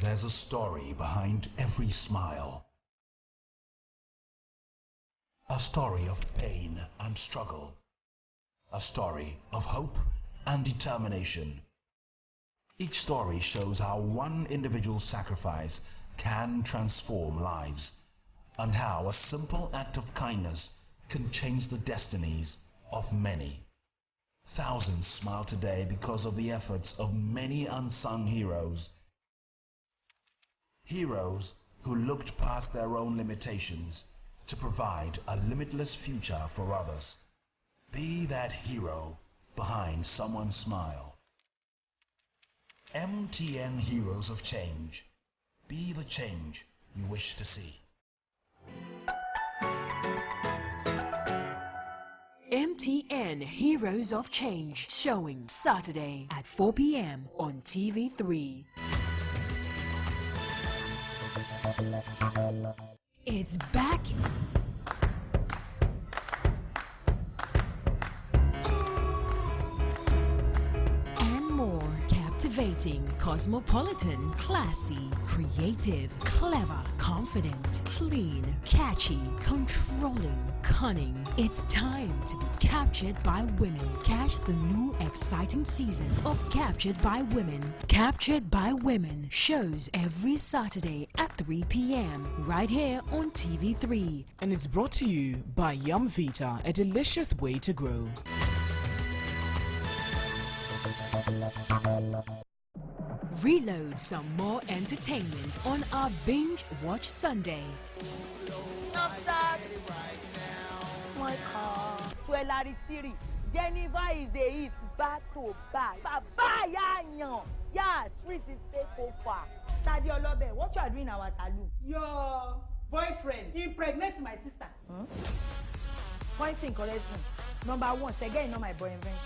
There's a story behind every smile. A story of pain and struggle. A story of hope and determination. Each story shows how one individual's sacrifice can transform lives, and how a simple act of kindness can change the destinies of many. Thousands smile today because of the efforts of many unsung heroes. Heroes who looked past their own limitations to provide a limitless future for others. Be that hero behind someone's smile. MTN Heroes of Change. Be the change you wish to see. MTN Heroes of Change, showing Saturday at 4 p.m. on TV3. It's back. And more. Captivating, cosmopolitan, classy, creative, clever, confident, clean, catchy, controlling, cunning. It's time to be captured by women. Catch the new exciting season of Captured by Women. Captured by Women shows every Saturday at 3 p.m. right here on TV3. And it's brought to you by Yum Vita, a delicious way to grow. Reload some more entertainment on our Binge Watch Sunday. NEWSAT my car. Larry Siri. Jennifer is a hit back to back. Baba ya street is take over. Tadi Olobe, what you are doing in our talu? Your boyfriend impregnated my sister. Point thing correct me. Number one, Sege not my boyfriend.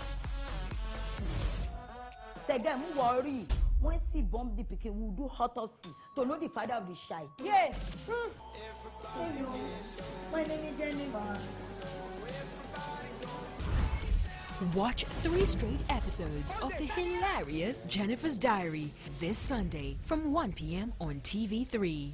Sege, who worry? When she bomb the pikin, we will do autopsy to know the father of the child. Yes. Hello. My name is Jennifer. Watch 3 straight episodes of the hilarious Jennifer's Diary this Sunday from 1 p.m. on TV3.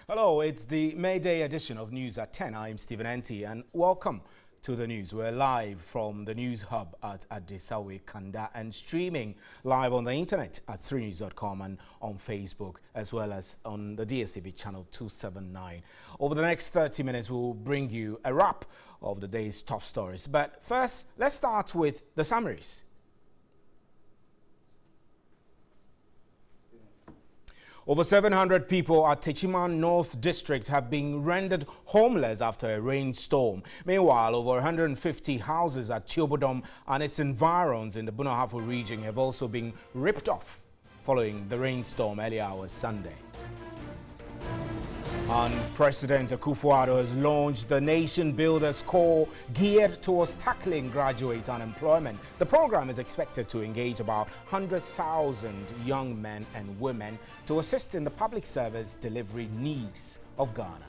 Hello, it's the May Day edition of News at 10. I'm Stephen Enti and welcome to the news. We're live from the News Hub at Adesawe, Kanda, and streaming live on the internet at 3news.com and on Facebook, as well as on the DSTV channel 279. Over the next 30 minutes, we'll bring you a wrap of the day's top stories. But first, let's start with the summaries. Over 700 people at Techiman North District have been rendered homeless after a rainstorm. Meanwhile, over 150 houses at Chiobodom and its environs in the Bunahafo region have also been ripped off following the rainstorm early hours Sunday. And President Akufo-Addo has launched the Nation Builders Corps geared towards tackling graduate unemployment. The program is expected to engage about 100,000 young men and women to assist in the public service delivery needs of Ghana.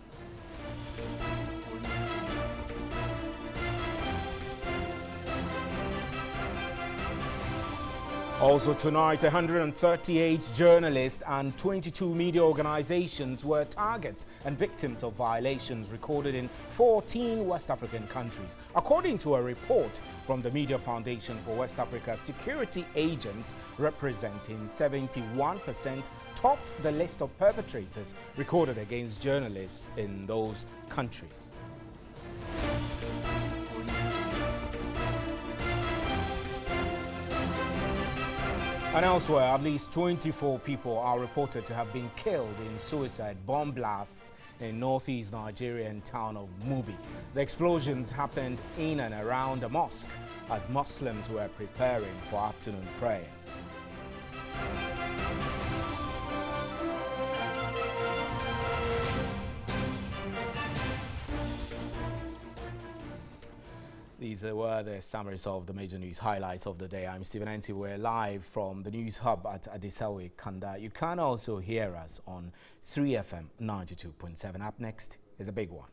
Also tonight, 138 journalists and 22 media organizations were targets and victims of violations recorded in 14 West African countries. According to a report from the Media Foundation for West Africa, security agents representing 71% topped the list of perpetrators recorded against journalists in those countries. And elsewhere, at least 24 people are reported to have been killed in suicide bomb blasts in northeast Nigerian town of Mubi. The explosions happened in and around a mosque as Muslims were preparing for afternoon prayers. These were the summaries of the major news highlights of the day. I'm Stephen Enti. We're live from the News Hub at Adisawe, Kanda. You can also hear us on 3FM 92.7. Up next is a big one.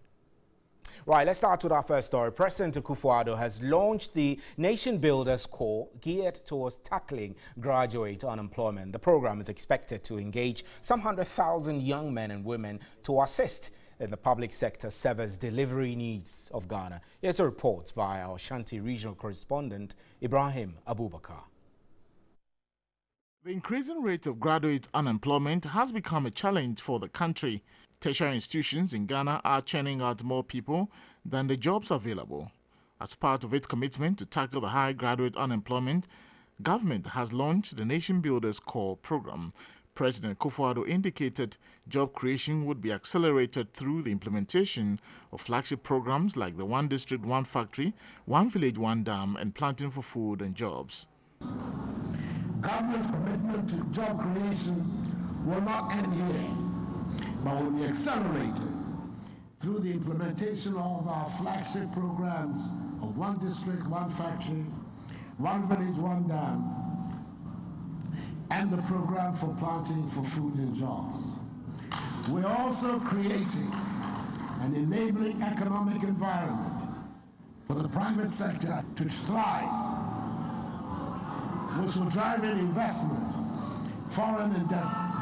Right, let's start with our first story. President Akufo-Addo has launched the Nation Builders Corps geared towards tackling graduate unemployment. The program is expected to engage some 100,000 young men and women to assist in the public sector service delivery needs of Ghana. Here's a report by our Shanti regional correspondent, Ibrahim Abubakar. The increasing rate of graduate unemployment has become a challenge for the country. Tertiary institutions in Ghana are churning out more people than the jobs available. As part of its commitment to tackle the high graduate unemployment, government has launched the Nation Builders Corps program. President Akufo-Addo indicated job creation would be accelerated through the implementation of flagship programs like the One District, One Factory, One Village, One Dam, and Planting for Food and Jobs. Government's commitment to job creation will not end here, but will be accelerated through the implementation of our flagship programs of One District, One Factory, One Village, One Dam, and the program for planting for food and jobs. We're also creating an enabling economic environment for the private sector to thrive, which will drive in investment, foreign and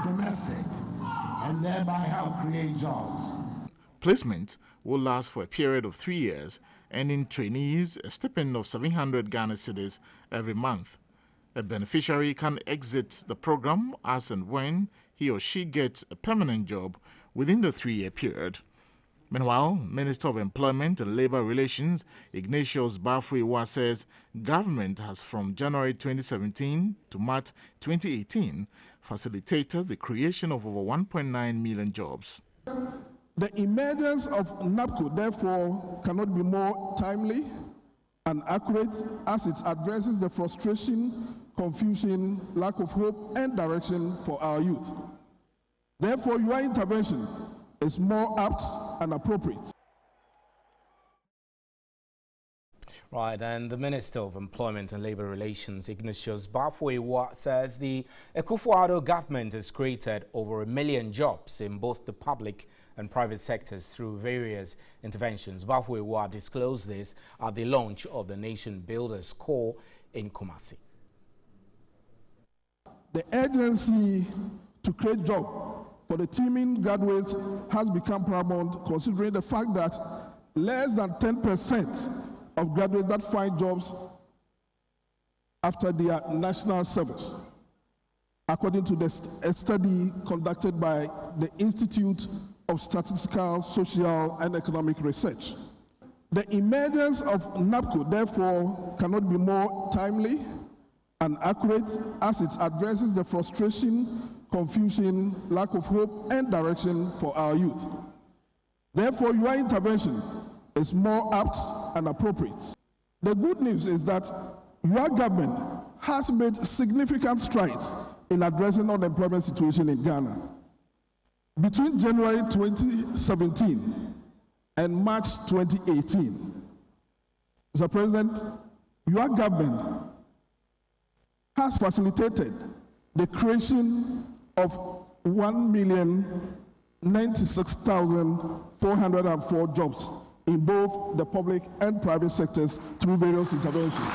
domestic, and thereby help create jobs. Placement will last for a period of 3 years, earning trainees a stipend of 700 Ghana cedis every month. A beneficiary can exit the program as and when he or she gets a permanent job within the 3-year period. Meanwhile, Minister of Employment and Labour Relations Ignatius Bafuiwa says government has from January 2017 to March 2018 facilitated the creation of over 1.9 million jobs. The emergence of NAPCO, therefore, cannot be more timely and accurate as it addresses the frustration, confusion, lack of hope, and direction for our youth. Therefore, your intervention is more apt and appropriate. Right, and the Minister of Employment and Labour Relations, Ignatius Bafuiwa, says the Akufo-Addo government has created over 1 million jobs in both the public and private sectors through various interventions. Bafuiwa disclosed this at the launch of the Nation Builders Corps in Kumasi. The urgency to create jobs for the teeming graduates has become paramount, considering the fact that less than 10% of graduates that find jobs after their national service, according to a study conducted by the Institute of Statistical, Social, and Economic Research. The emergence of NAPCO, therefore, cannot be more timely and accurate as it addresses the frustration, confusion, lack of hope, and direction for our youth. Therefore, your intervention is more apt and appropriate. The good news is that your government has made significant strides in addressing unemployment situation in Ghana. Between January 2017 and March 2018, Mr. President, your government has facilitated the creation of 1,096,404 jobs in both the public and private sectors through various interventions.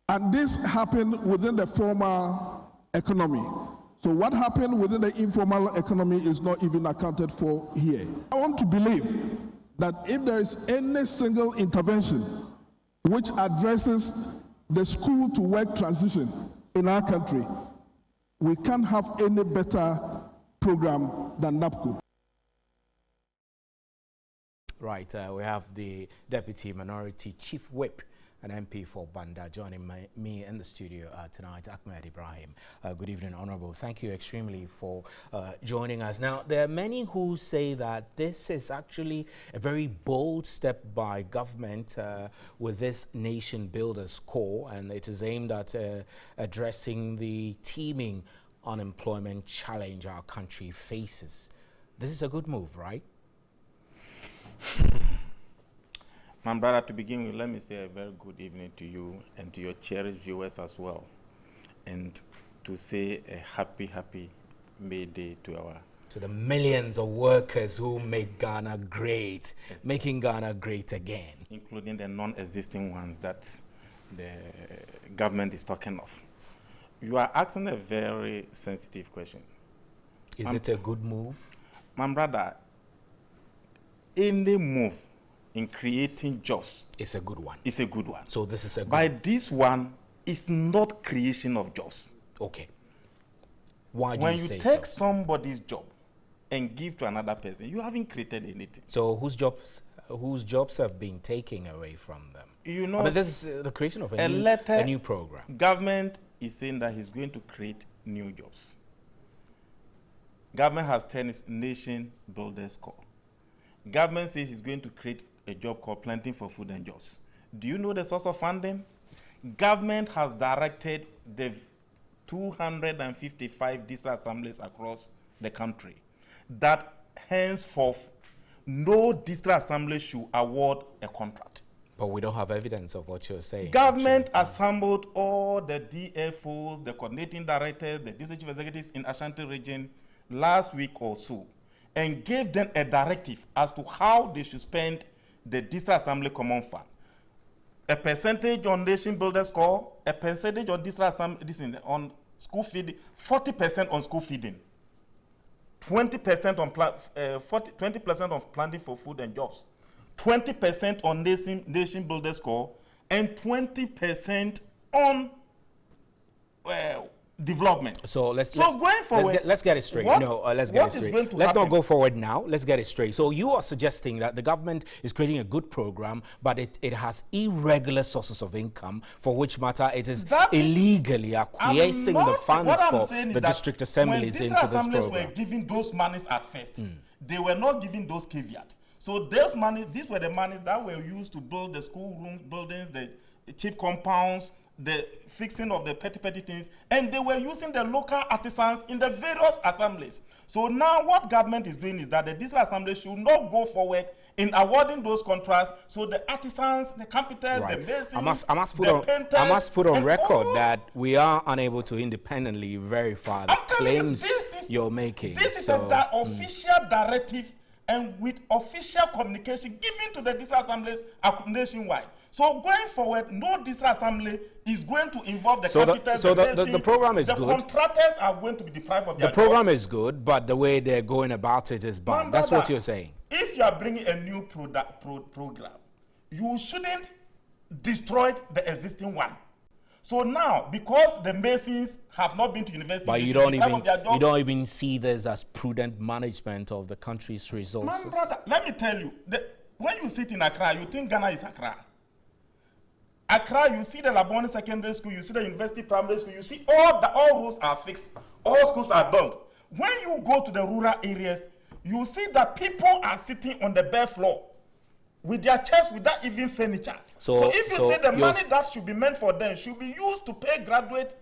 And this happened within the formal economy. So what happened within the informal economy is not even accounted for here. I want to believe that if there is any single intervention which addresses the school to work transition in our country, we can't have any better program than NAPCO. Right, we have the Deputy Minority Chief Whip an MP for Banda, joining me in the studio tonight, Ahmed Ibrahim. Good evening, Honorable. Thank you extremely for joining us. Now, there are many who say that this is actually a very bold step by government with this Nation Builders Corps, and it is aimed at addressing the teeming unemployment challenge our country faces. This is a good move, right? My brother, to begin with, let me say a very good evening to you and to your cherished viewers as well. And to say a happy May Day to the millions of workers who make Ghana great, yes, making Ghana great again. Including the non-existing ones that the government is talking of. You are asking a very sensitive question. Is it a good move? My brother, any move in creating jobs, it's a good one. It's a good one. So this is a good one. But this one is not creation of jobs. Okay. Why do you say so? When you take somebody's job and give to another person, you haven't created anything. So whose jobs have been taken away from them? You know, I mean, this is the creation of a new program. Government is saying that he's going to create new jobs. Government has turned its Nation Builders Corps. Government says he's going to create a job called Planting for Food and Jobs. Do you know the source of funding? Government has directed the 255 district assemblies across the country that henceforth no district assembly should award a contract. But we don't have evidence of what you're saying. Government assembled all the DFOs, the coordinating directors, the district chief executives in Ashanti region last week or so, and gave them a directive as to how they should spend the district assembly common fund. A percentage on Nation Builders Corps, a percentage on district assembly, on school feeding, 40% on school feeding, 20% on 20% on planting for food and jobs, 20% on Nation Builders Corps, and 20% on development. So going forward, let's get it straight. Let's get it straight. Let's not go forward now. Let's get it straight. So you are suggesting that the government is creating a good program, but it has irregular sources of income, for which matter it is illegally acquiescing the funds for the district assemblies into this program. When district assemblies were giving those monies at first, they were not giving those caveats. So those monies, these were the monies that were used to build the schoolroom buildings, the cheap compounds, the fixing of the petty things, and they were using the local artisans in the various assemblies. So now what government is doing is that the district assembly should not go forward in awarding those contracts, so the artisans, the carpenters, the masons, I must put on record that we are unable to independently verify the claims you're making. This is the official directive and with official communication given to the district assemblies nationwide. So going forward, no district assembly is going to involve the carpenters, the program is good. The contractors are going to be deprived of their jobs. The program is good, but the way they're going about it is bad. That's what you're saying. If you are bringing a new program, you shouldn't destroy the existing one. So now, because the Masons have not been to university, but you don't even see this as prudent management of the country's resources. Man, brother, let me tell you, when you sit in Accra, you think Ghana is Accra. Accra, you see the Labone Secondary School, you see the University Primary School, you see all roads are fixed, all schools are built. When you go to the rural areas, you see that people are sitting on the bare floor with their chairs without even furniture. So if you say the money that should be meant for them should be used to pay graduate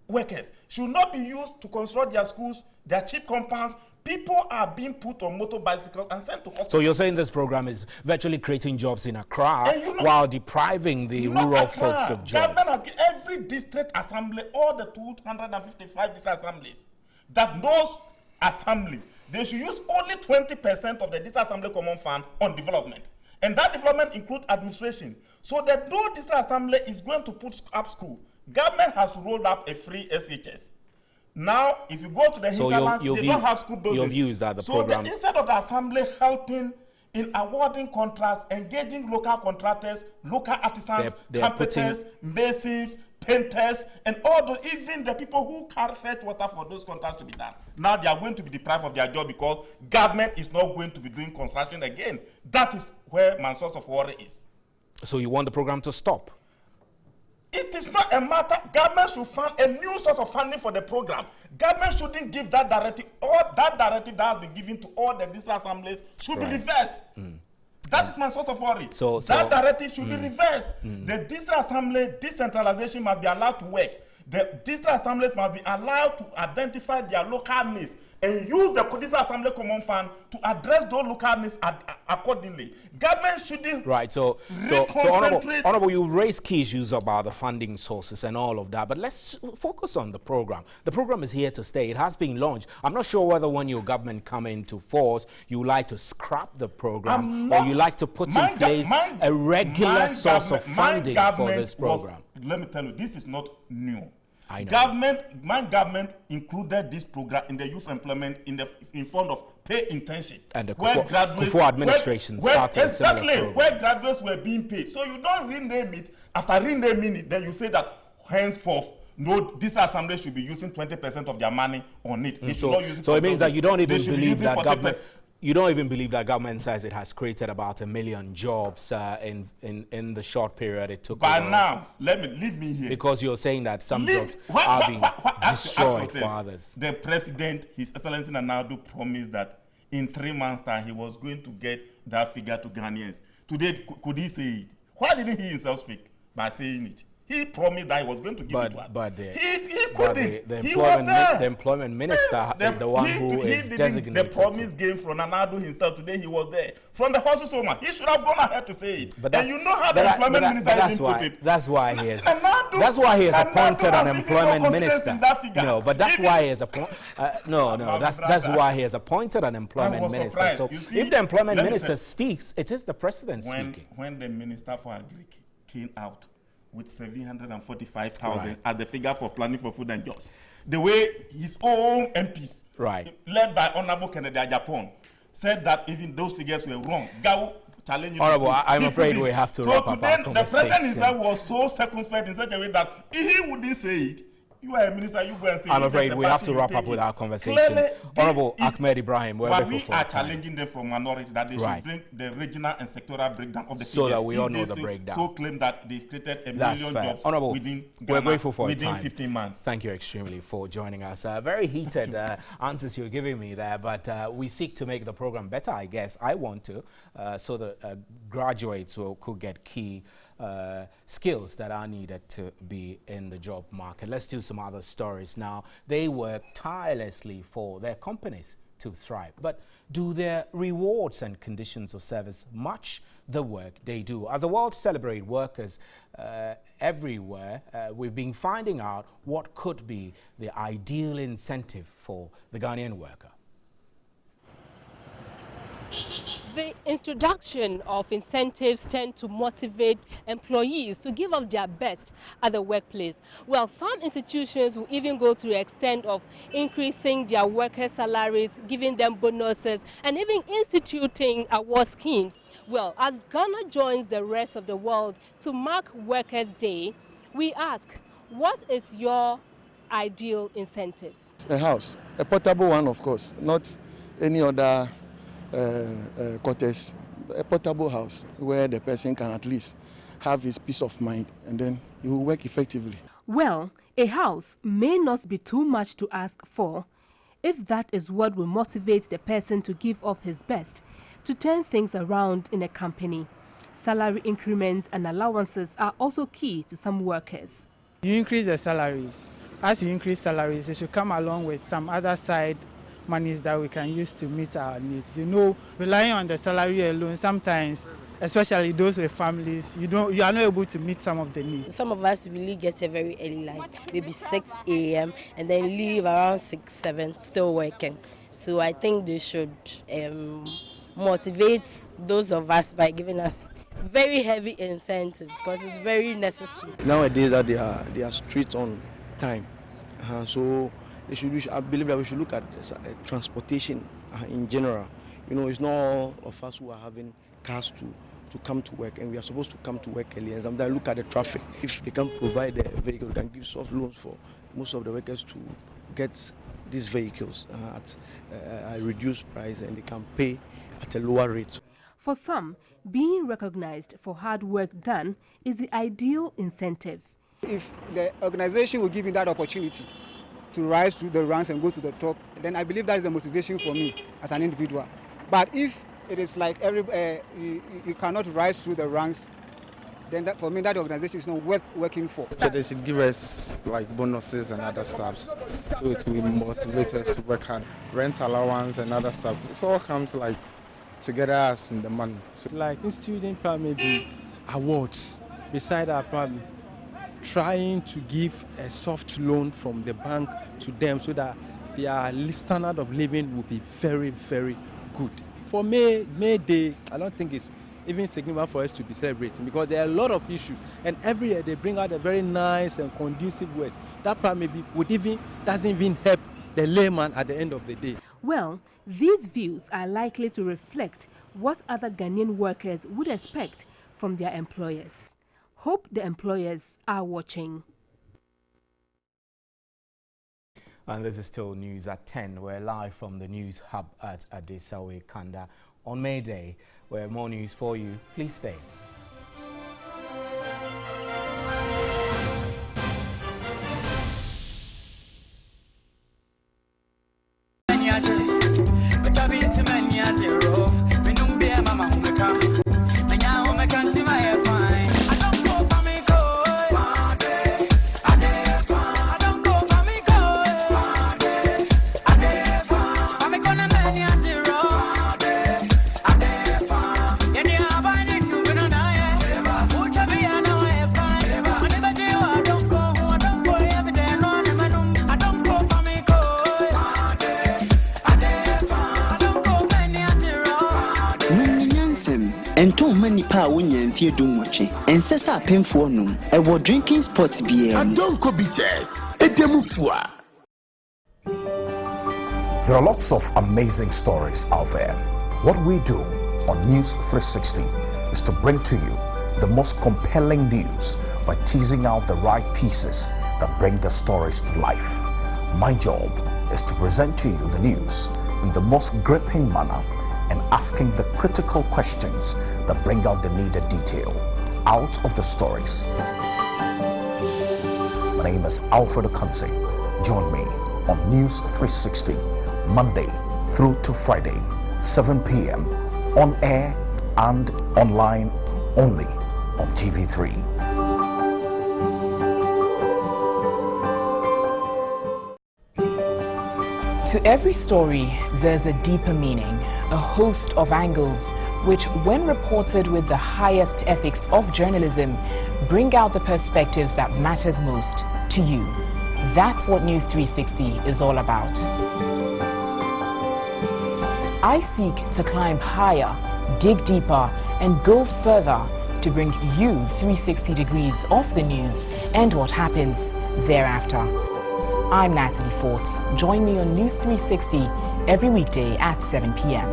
workers, should not be used to construct their schools, their cheap compounds, people are being put on motor bicycles and sent to hospitals. So you're saying this program is virtually creating jobs in Accra while depriving the rural folks of jobs. Government has given every district assembly, all the 255 district assemblies, that those assembly, they should use only 20% of the district assembly common fund on development. And that development includes administration. So that no district assembly is going to put up school. Government has rolled up a free SHS. Now, if you go to the hinterlands, they don't have school buildings. Your view is that the program... So instead of the assembly helping in awarding contracts, engaging local contractors, local artisans, carpenters, masons, painters, and all those, even the people who carry fetch water for those contracts to be done. Now they are going to be deprived of their job because government is not going to be doing construction again. That is where my source of worry is. So you want the program to stop? It is not a matter. Government should fund a new source of funding for the program. Government shouldn't give that directive. All that directive that has been given to all the district assemblies should be reversed. That is my sort of worry. So that directive should be reversed. The district assembly decentralization must be allowed to work. The district assemblies must be allowed to identify their local needs and use the district assembly common fund to address those local needs accordingly. Government shouldn't so Honorable, you've raised key issues about the funding sources and all of that, but let's focus on the program. The program is here to stay. It has been launched. I'm not sure whether when your government come into force, you like to scrap the program or you like to put in place a regular source of funding for this program. Let me tell you, this is not new. I know. My government included this program in the youth employment in front of pay internship. And the Kufuor administration started exactly where graduates were being paid. So you don't rename it. After renaming it, then you say that henceforth, no, this assembly should be using 20% of their money on it. They should not use it. So it means that you don't even believe that government. You don't even believe that government says it has created about 1 million jobs in the short period it took. By now, leave me here. Because you're saying that some jobs are being destroyed for others. The president, His Excellency Nana Addo, promised that in 3 months' time he was going to get that figure to Ghanaians. Today, could he say it? Why didn't he himself speak by saying it? He promised that he was going to give it to us. But he couldn't. The employment minister is the one who is designated. The promise came from Nana Addo himself. Today he was there. From the horse's home, he should have gone ahead to say it. But and you know how the employment minister even put it. That's why he is. That's why he has appointed an employment minister. No, but that's why he has appointed. That's why he has appointed an employment minister. So if the employment minister speaks, it is the president speaking. When the minister for Agri came out with 745,000 as the figure for planning for food and jobs, the way his own MPs, led by Honorable Kennedy Ajapon, said that even those figures were wrong. Honorable, I'm afraid we have to wrap up our conversation. The president himself was so circumspect in such a way that if he wouldn't say it, you are a minister, you go and say I'm afraid we have to wrap up with our conversation. Honorable Ahmed Ibrahim, we are challenging them from minority that they should bring the regional and sectoral breakdown of the figures. So that we all know the breakdown. So claim that they've created 1 million jobs Honorable, within we're grateful for within time. 15 months. Thank you extremely for joining us. Very heated answers you're giving me there, but we seek to make the program better, I guess. I want to, so that graduates could get key skills that are needed to be in the job market. Let's do some other stories now. They work tirelessly for their companies to thrive, but do their rewards and conditions of service match the work they do? As the world celebrates workers everywhere, we've been finding out what could be the ideal incentive for the Ghanaian worker. The introduction of incentives tend to motivate employees to give up their best at the workplace. Well, some institutions will even go to the extent of increasing their workers' salaries, giving them bonuses, and even instituting award schemes. Well, as Ghana joins the rest of the world to mark Workers' Day, we ask, what is your ideal incentive? A house, a portable one, of course, not any other quarters, a portable house where the person can at least have his peace of mind and then he will work effectively. Well, a house may not be too much to ask for if that is what will motivate the person to give off his best to turn things around in a company. Salary increments and allowances are also key to some workers. You increase the salaries. As you increase salaries, it should come along with some other side monies that we can use to meet our needs. You know, relying on the salary alone, sometimes, especially those with families, you are not able to meet some of the needs. Some of us really get a very early light, maybe 6 a.m. and then leave around 6, 7, still working. So I think they should motivate those of us by giving us very heavy incentives because it's very necessary. Nowadays that they are strict on time, so I believe that we should look at transportation in general. You know, it's not all of us who are having cars to come to work, and we are supposed to come to work early. And sometimes look at the traffic. If they can provide a vehicle, they can give soft loans for most of the workers to get these vehicles at a reduced price, and they can pay at a lower rate. For some, being recognized for hard work done is the ideal incentive. If the organization will give me that opportunity to rise through the ranks and go to the top, then I believe that is a motivation for me as an individual. But if it is like you cannot rise through the ranks, then that, for me, that organization is not worth working for. So they should give us like bonuses and other stuff, so it will motivate us to work hard. Rent allowance and other stuff. It all comes like together as in the money. So like in student maybe awards beside our problem, trying to give a soft loan from the bank to them so that their standard of living will be very, very good. For May Day, I don't think it's even significant for us to be celebrating because there are a lot of issues, and every year they bring out a very nice and conducive words. That part maybe doesn't even help the layman at the end of the day. Well, these views are likely to reflect what other Ghanaian workers would expect from their employers. Hope the employers are watching. And this is still News at 10. We're live from the News Hub at Adesawe Kanda on May Day. We have more news for you. Please stay. And Sessa Pinfonum, a war drinking sports beer. And don't go bitters, a demufua. There are lots of amazing stories out there. What we do on News 360 is to bring to you the most compelling news by teasing out the right pieces that bring the stories to life. My job is to present to you the news in the most gripping manner and asking the critical questions that bring out the needed detail out of the stories. My name is Alfred Okansi. Join me on News 360, Monday through to Friday, 7 p.m. on air and online only on TV3. To every story, there's a deeper meaning, a host of angles, which, when reported with the highest ethics of journalism, bring out the perspectives that matters most to you. That's what News 360 is all about. I seek to climb higher, dig deeper, and go further to bring you 360 degrees of the news and what happens thereafter. I'm Natalie Fort. Join me on News 360 every weekday at 7 p.m.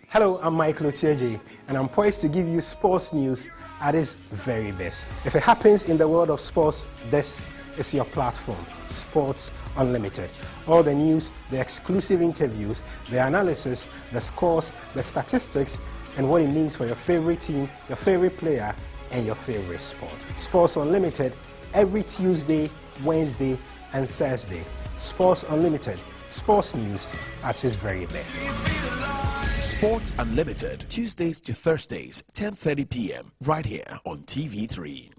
Hello, I'm Michael Otieje, and I'm poised to give you sports news at its very best. If it happens in the world of sports, this is your platform, Sports Unlimited. All the news, the exclusive interviews, the analysis, the scores, the statistics, and what it means for your favorite team, your favorite player, and your favorite sport. Sports Unlimited every Tuesday, Wednesday, and Thursday. Sports Unlimited, sports news at its very best. Sports Unlimited, Tuesdays to Thursdays, 10:30 p.m. right here on TV3.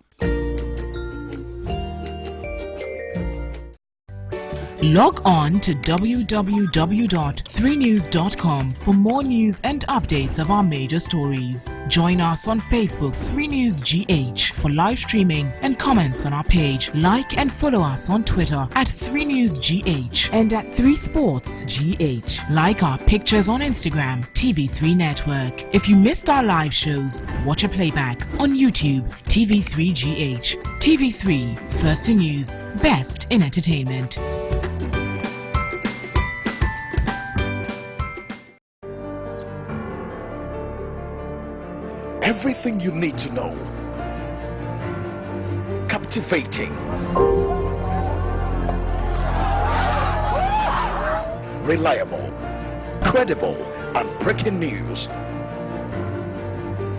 Log on to www.3news.com for more news and updates of our major stories. Join us on Facebook 3newsgh for live streaming and comments on our page. Like and follow us on Twitter at 3newsgh and at 3sportsgh. Like our pictures on Instagram, TV3 Network. If you missed our live shows, watch a playback on YouTube, TV3GH. TV3, first in news, best in entertainment. Everything you need to know. Captivating. Reliable. Credible and breaking news.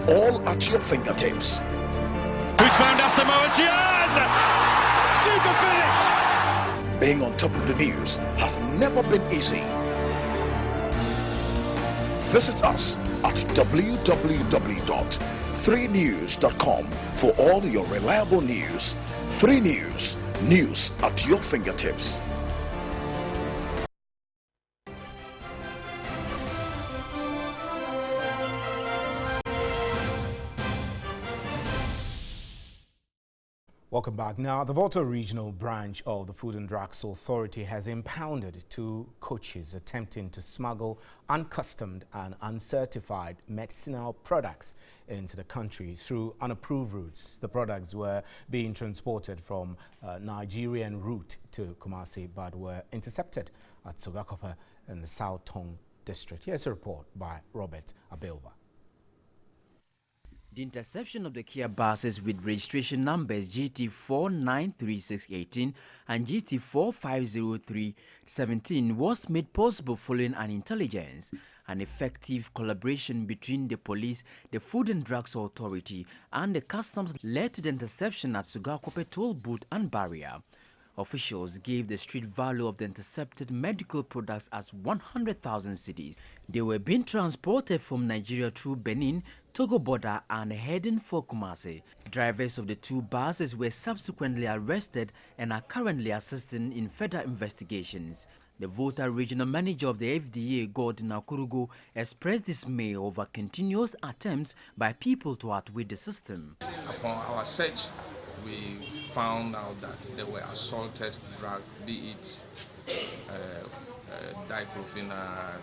All at your fingertips. Who's found Asamoah Gyan? Super finish! Being on top of the news has never been easy. Visit us at www.3news.com for all your reliable news. 3 News, news at your fingertips. Welcome back. Now, the Volta Regional Branch of the Food and Drugs Authority has impounded 2 coaches attempting to smuggle uncustomed and uncertified medicinal products into the country through unapproved routes. The products were being transported from Nigerian route to Kumasi but were intercepted at Sogakope in the South Tong district. Here's a report by Robert Abelba. The interception of the Kia buses with registration numbers GT493618 and GT450317 was made possible following an intelligence and effective collaboration between the police, the Food and Drugs Authority, and the customs led to the interception at Sogakope toll booth and barrier. Officials gave the street value of the intercepted medical products as 100,000 cedis. They were being transported from Nigeria through Benin, Togo border and heading for Kumasi. Drivers of the 2 buses were subsequently arrested and are currently assisting in further investigations. The Volta Regional Manager of the FDA, Gordon Akurugo, expressed dismay over continuous attempts by people to outwit the system. Upon our search, we found out that there were assaulted drugs, be it diclofenac,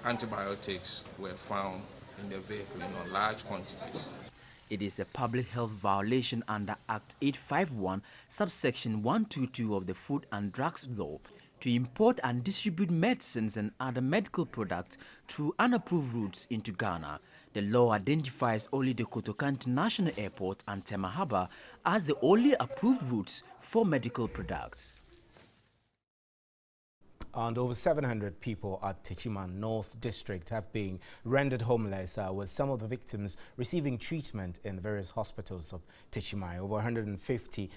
antibiotics were found in the vehicle in large quantities. It is a public health violation under Act 851, subsection 122 of the Food and Drugs Law, to import and distribute medicines and other medical products through unapproved routes into Ghana. The law identifies only the Kotoka International Airport and Tema Harbour as the only approved routes for medical products. And over 700 people at Techima North District have been rendered homeless, with some of the victims receiving treatment in various hospitals of Techima. Over 150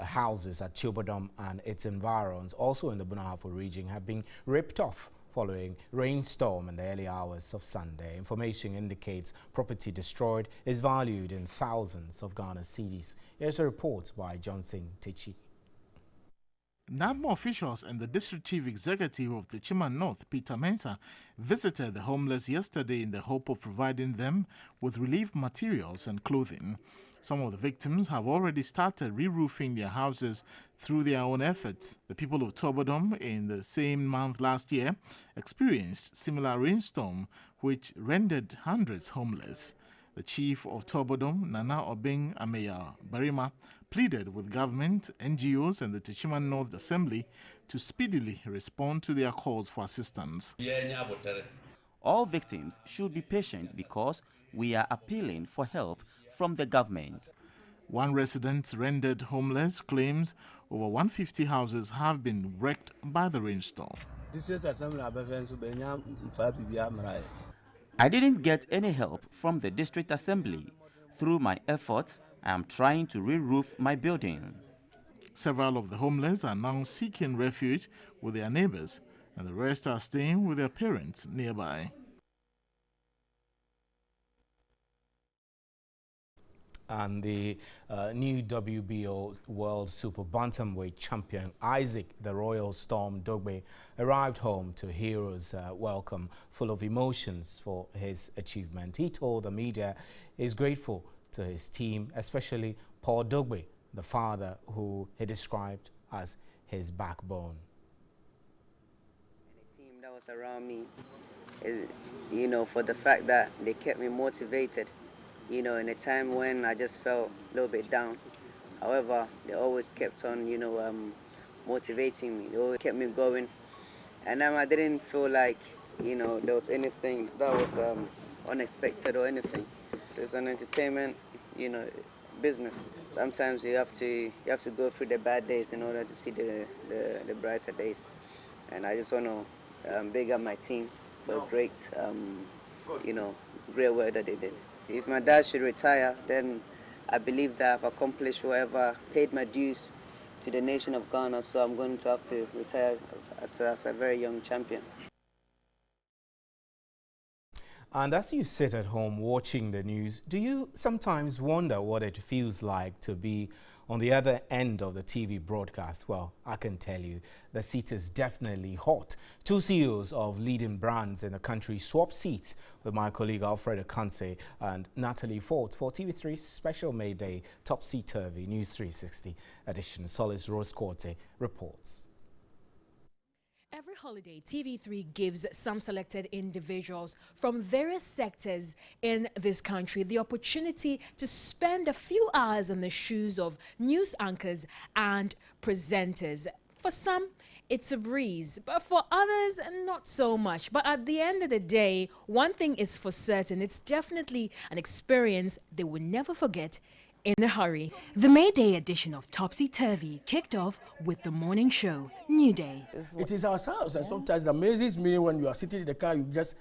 houses at Chobodom and its environs, also in the Bunahafo region, have been ripped off following rainstorm in the early hours of Sunday. Information indicates property destroyed is valued in thousands of Ghana cedis. Here's a report by Johnson Techi. NADMO officials and the district chief executive of the Techima North, Peter Mensah, visited the homeless yesterday in the hope of providing them with relief materials and clothing. Some of the victims have already started re-roofing their houses through their own efforts. The people of Tobodom in the same month last year experienced similar rainstorm which rendered hundreds homeless. The chief of Tobodom, Nana Obeng Ameya Barima, pleaded with government, NGOs and the Techima North Assembly to speedily respond to their calls for assistance. All victims should be patient because we are appealing for help from the government. One resident rendered homeless claims over 150 houses have been wrecked by the rainstorm. I didn't get any help from the district assembly. Through my efforts, I am trying to re-roof my building. Several of the homeless are now seeking refuge with their neighbors, and the rest are staying with their parents nearby. And the new WBO World Super Bantamweight champion Isaac the Royal Storm Dogbe arrived home to heroes' welcome, full of emotions for his achievement. He told the media he's grateful to his team, especially Paul Dogbe, the father who he described as his backbone. The team that was around me, is, for the fact that they kept me motivated. In a time when I just felt a little bit down. However, they always kept on, motivating me. They always kept me going. And I didn't feel like, there was anything that was unexpected or anything. It's an entertainment, business. Sometimes you have to go through the bad days in order to see the brighter days. And I just want to big up my team for great, great work that they did. If my dad should retire, then I believe that I've accomplished whatever, paid my dues to the nation of Ghana, so I'm going to have to retire as a very young champion. And as you sit at home watching the news, do you sometimes wonder what it feels like to be on the other end of the TV broadcast? Well, I can tell you, the seat is definitely hot. Two CEOs of leading brands in the country swapped seats with my colleague Alfred Akanse and Natalie Ford for TV3's special May Day Topsy-Turvy News 360 edition. Solis Rose-Corte reports. Every holiday, TV3 gives some selected individuals from various sectors in this country the opportunity to spend a few hours in the shoes of news anchors and presenters. For some, it's a breeze, but for others, not so much. But at the end of the day, one thing is for certain, it's definitely an experience they will never forget in a hurry. The May Day edition of Topsy-Turvy kicked off with the morning show, New Day. It is ourselves, and sometimes it amazes me when you are sitting in the car, you just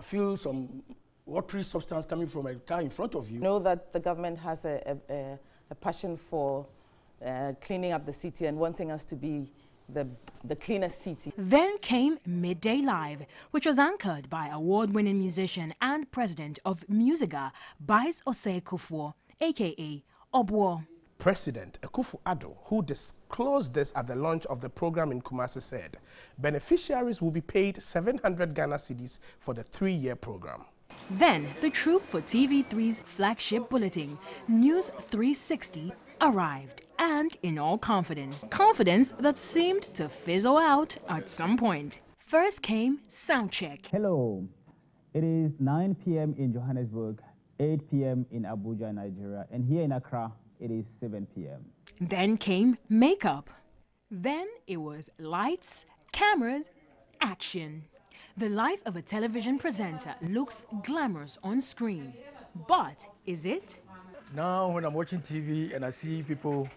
feel some watery substance coming from a car in front of you. Know that the government has a passion for cleaning up the city and wanting us to be the cleanest city. Then came Midday Live, which was anchored by award-winning musician and president of Musiga, Bice Osei Kufuor, a.k.a. Obwo. President Akufo-Addo, who disclosed this at the launch of the program in Kumasi, said beneficiaries will be paid 700 Ghana cedis for the 3-year program. Then the troop for TV3's flagship bulletin, News 360, arrived, and in all confidence. Confidence that seemed to fizzle out at some point. First came Soundcheck. Hello, it is 9 p.m. in Johannesburg, 8 p.m. in Abuja, Nigeria, and here in Accra, it is 7 p.m. Then came Makeup. Then it was lights, cameras, action. The life of a television presenter looks glamorous on screen, but is it? Now when I'm watching TV and I see people,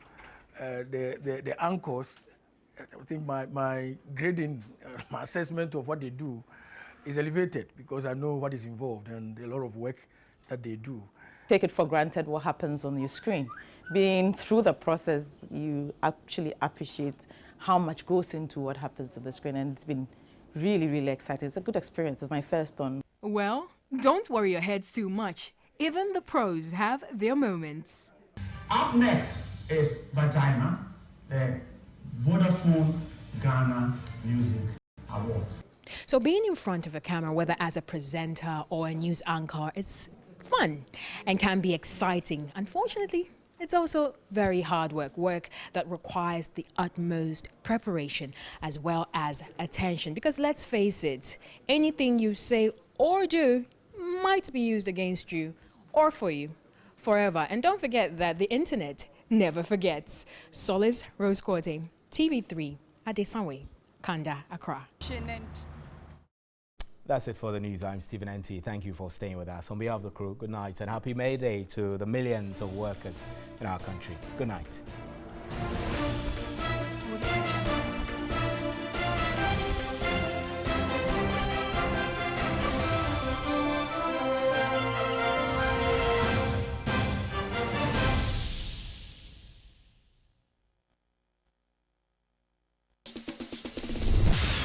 the anchors, I think my grading, my assessment of what they do is elevated because I know what is involved and a lot of work that they do. Take it for granted what happens on your screen. Being through the process, you actually appreciate how much goes into what happens on the screen, and it's been really, really exciting. It's a good experience. It's my first one. Well, don't worry your heads too much. Even the pros have their moments. Up next is Vagina, the Vodafone Ghana Music Awards. So being in front of a camera, whether as a presenter or a news anchor, it's fun and can be exciting. Unfortunately, it's also very hard work that requires the utmost preparation as well as attention. Because let's face it, anything you say or do might be used against you or for you forever. And don't forget that the internet never forgets. Solis Rose-Corte, TV3, Adesanwe, Kanda, Accra. That's it for the news. I'm Stephen N.T. Thank you for staying with us. On behalf of the crew, good night and happy May Day to the millions of workers in our country. Good night.